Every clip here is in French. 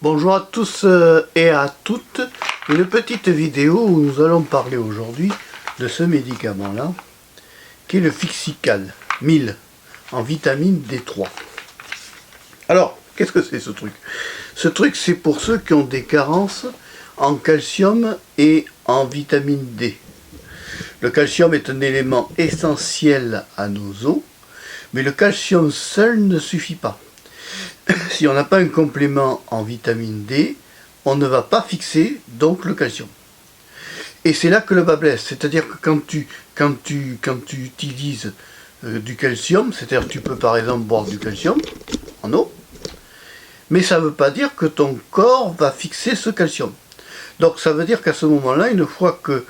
Bonjour à tous et à toutes, une petite vidéo où nous allons parler aujourd'hui de ce médicament-là, qui est le Fixical 1000 en vitamine D3. Alors, qu'est-ce que c'est ce truc? Ce truc, c'est pour ceux qui ont des carences en calcium et en vitamine D. Le calcium est un élément essentiel à nos os, mais le calcium seul ne suffit pas. Si on n'a pas un complément en vitamine D, on ne va pas fixer donc le calcium. Et c'est là que le bas blesse, c'est-à-dire que quand tu utilises du calcium, c'est-à-dire que tu peux par exemple boire du calcium en eau, mais ça ne veut pas dire que ton corps va fixer ce calcium. Donc ça veut dire qu'à ce moment-là, une fois que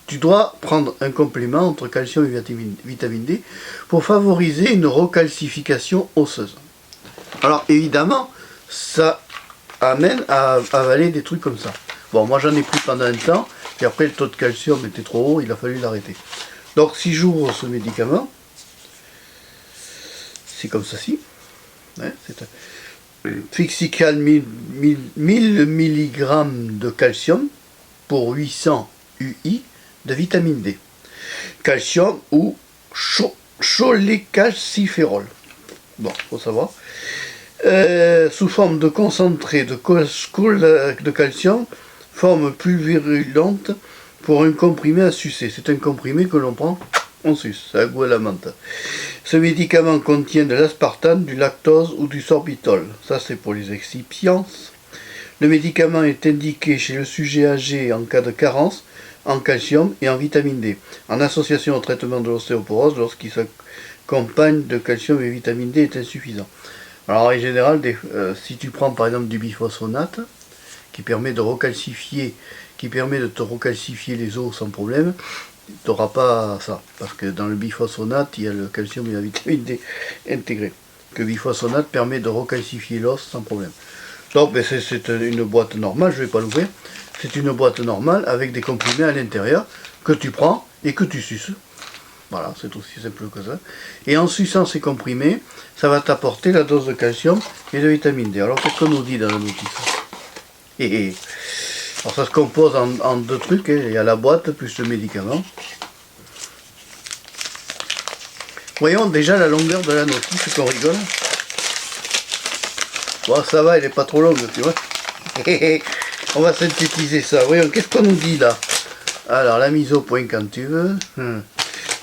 tu dois prendre un complément entre calcium et vitamine D pour favoriser une recalcification osseuse. Alors évidemment, ça amène à avaler des trucs comme ça. Bon, moi j'en ai pris pendant un temps, et après le taux de calcium était trop haut, il a fallu l'arrêter. Donc si j'ouvre ce médicament, c'est comme ceci. Hein, c'est un Fixical 1000 mg de calcium pour 800 UI de vitamine D. Calcium ou cholécalciférol. Bon, faut savoir. Sous forme de concentré de calcium, forme plus virulente pour un comprimé à sucer. C'est un comprimé que l'on prend, on suce, ça a goût à la menthe. Ce médicament contient de l'aspartame, du lactose ou du sorbitol. Ça c'est pour les excipients. Le médicament est indiqué chez le sujet âgé en cas de carence en calcium et en vitamine D, en association au traitement de l'ostéoporose lorsqu'il s'accompagne de calcium et vitamine D est insuffisant. Alors en général, si tu prends par exemple du biphosphonate, qui permet de te recalcifier les os sans problème, tu n'auras pas ça, parce que dans le biphosphonate, il y a le calcium et la vitamine D intégrés. Le biphosphonate permet de recalcifier l'os sans problème. Donc ben, c'est une boîte normale, je ne vais pas l'ouvrir, c'est une boîte normale avec des comprimés à l'intérieur que tu prends et que tu suces. Voilà, c'est aussi simple que ça. Et en suçant ces comprimés, ça va t'apporter la dose de calcium et de vitamine D. Alors qu'est-ce qu'on nous dit dans la notice? Alors ça se compose en deux trucs, hein. Il y a la boîte plus le médicament. Voyons déjà la longueur de la notice qu'on rigole. Bon, ça va, elle n'est pas trop longue, tu vois. On va synthétiser ça. Voyons, qu'est-ce qu'on nous dit là? Alors, la mise au point quand tu veux.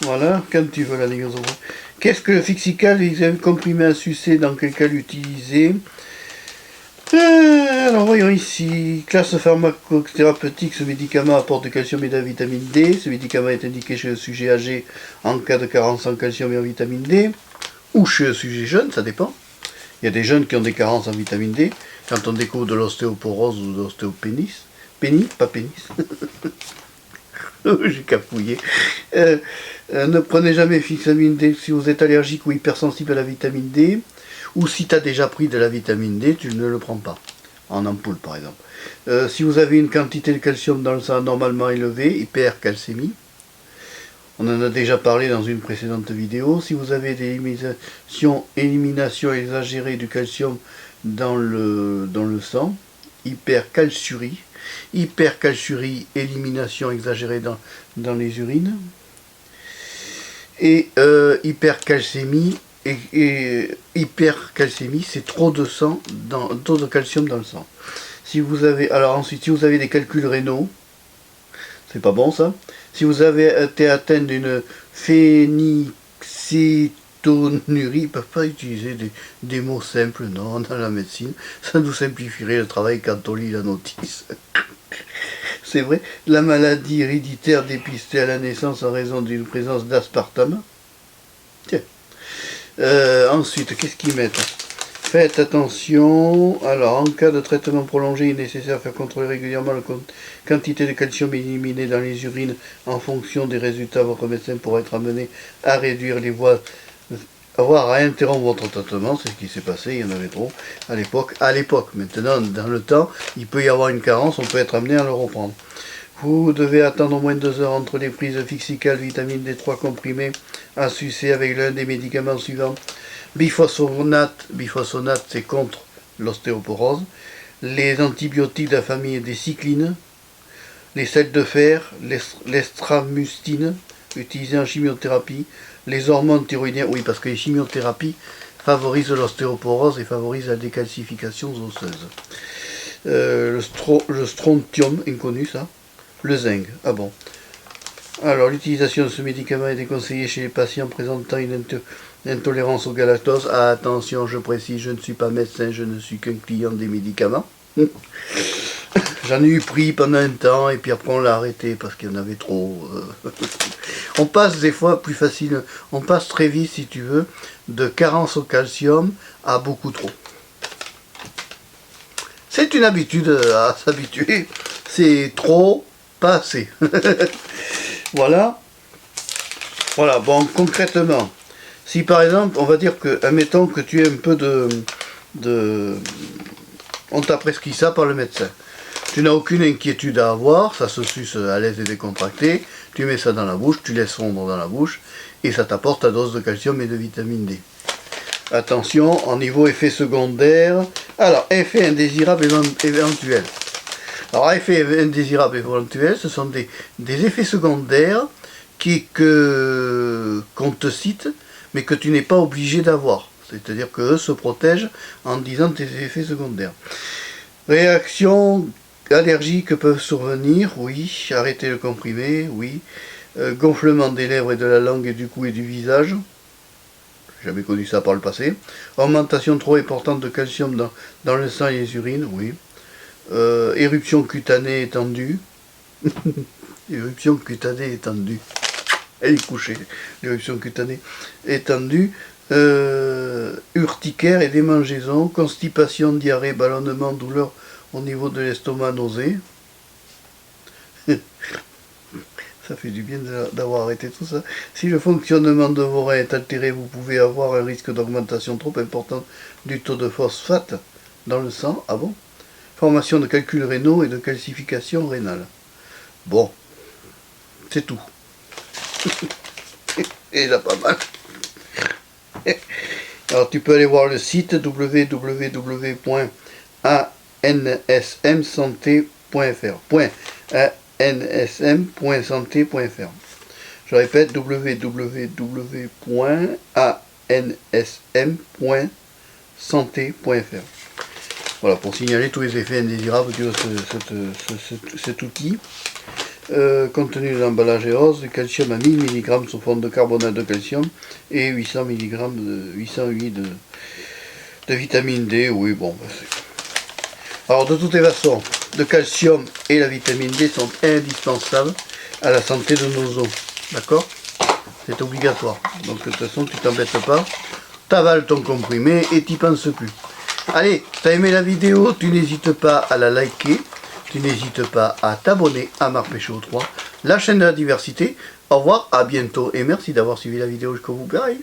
Voilà, quand tu veux la mise au point. Qu'est-ce que le Fixical, il a un comprimé à sucer, dans quel cas l'utiliser? Alors, voyons ici. Classe pharmacothérapeutique, ce médicament apporte du calcium et de la vitamine D. Ce médicament est indiqué chez le sujet âgé en cas de carence en calcium et en vitamine D. Ou chez le sujet jeune, ça dépend. Il y a des jeunes qui ont des carences en vitamine D. Quand on découvre de l'ostéoporose ou de l'ostéopénis, pas pénis, j'ai capouillé. Ne prenez jamais vitamine D si vous êtes allergique ou hypersensible à la vitamine D, ou si tu as déjà pris de la vitamine D, tu ne le prends pas, en ampoule par exemple. Si vous avez une quantité de calcium dans le sang normalement élevée, hypercalcémie, on en a déjà parlé dans une précédente vidéo. Si vous avez des élimination exagérée du calcium dans le sang, hypercalciurie, élimination exagérée dans les urines, et hypercalcémie, hypercalcémie, c'est trop de sang, trop de calcium dans le sang. Si vous avez, alors ensuite, si vous avez des calculs rénaux, c'est pas bon ça. Si vous avez été atteint d'une phénylcétonurie, ils ne peuvent pas utiliser des mots simples, non, dans la médecine. Ça nous simplifierait le travail quand on lit la notice. C'est vrai, la maladie héréditaire dépistée à la naissance en raison d'une présence d'aspartame. Tiens. Ensuite, qu'est-ce qu'ils mettent? Faites attention, alors en cas de traitement prolongé, il est nécessaire de faire contrôler régulièrement la quantité de calcium éliminée dans les urines en fonction des résultats. Votre médecin pourra être amené à réduire les voies, voire à interrompre votre traitement. C'est ce qui s'est passé, il y en avait trop à l'époque. Maintenant, dans le temps, il peut y avoir une carence, on peut être amené à le reprendre. Vous devez attendre au moins 2 heures entre les prises de Fixical, vitamine D3 comprimée à sucer avec l'un des médicaments suivants. Biphosphonate, c'est contre l'ostéoporose, les antibiotiques de la famille des cyclines, les sels de fer, l'estramustine, utilisés en chimiothérapie, les hormones thyroïdiennes, oui, parce que les chimiothérapies favorisent l'ostéoporose et favorisent la décalcification osseuse. Le strontium, inconnu ça, le zinc, ah bon. Alors, l'utilisation de ce médicament est déconseillée chez les patients présentant une intolérance au galactose. Ah, attention, je précise, je ne suis pas médecin, je ne suis qu'un client des médicaments. J'en ai eu pris pendant un temps et puis après on l'a arrêté parce qu'il y en avait trop. On passe des fois plus facile, on passe très vite si tu veux, de carence au calcium à beaucoup trop. C'est une habitude à s'habituer, c'est trop, pas assez. Voilà. Voilà, bon, concrètement, si par exemple, on va dire que, admettons que tu aies un peu on t'a prescrit ça par le médecin. Tu n'as aucune inquiétude à avoir, ça se suce à l'aise et décontracté, tu mets ça dans la bouche, tu laisses fondre dans la bouche, et ça t'apporte ta dose de calcium et de vitamine D. Attention, en niveau effet secondaire, alors, effet indésirable éventuel. Alors, effet indésirable éventuel, ce sont des effets secondaires qu'on te cite, mais que tu n'es pas obligé d'avoir. C'est-à-dire qu'eux se protègent en disant tes effets secondaires. Réactions allergiques peuvent survenir, oui. Arrêter le comprimé, oui. Gonflement des lèvres et de la langue et du cou et du visage. J'ai jamais connu ça par le passé. Augmentation trop importante de calcium dans le sang et les urines, oui. Éruption cutanée étendue. Éruption cutanée étendue. Elle est couchée. L'éruption cutanée étendue. Urticaire et démangeaison. Constipation, diarrhée, ballonnement, douleur au niveau de l'estomac, nausée. Ça fait du bien d'avoir arrêté tout ça. Si le fonctionnement de vos reins est altéré, vous pouvez avoir un risque d'augmentation trop importante du taux de phosphate dans le sang. Ah bon? Formation de calculs rénaux et de calcification rénale. Bon, c'est tout. Et là, pas mal. Alors, tu peux aller voir le site www.ansmsanté.fr. nsm.santé.fr. Je répète, www.ansm.santé.fr. Voilà, pour signaler tous les effets indésirables de cet outil. Contenu de l'emballage est rose, du calcium à 1000 mg sous forme de carbonate de calcium et 800 mg de vitamine D. Oui, bon. Alors, de toutes les façons, le calcium et la vitamine D sont indispensables à la santé de nos os. D'accord? C'est obligatoire. Donc, de toute façon, tu t'embêtes pas. T'avales ton comprimé et t'y penses plus. Allez, t'as aimé la vidéo, tu n'hésites pas à la liker. Tu n'hésites pas à t'abonner à Marc Péchaud 3, la chaîne de la diversité. Au revoir, à bientôt et merci d'avoir suivi la vidéo jusqu'au bout. Bye.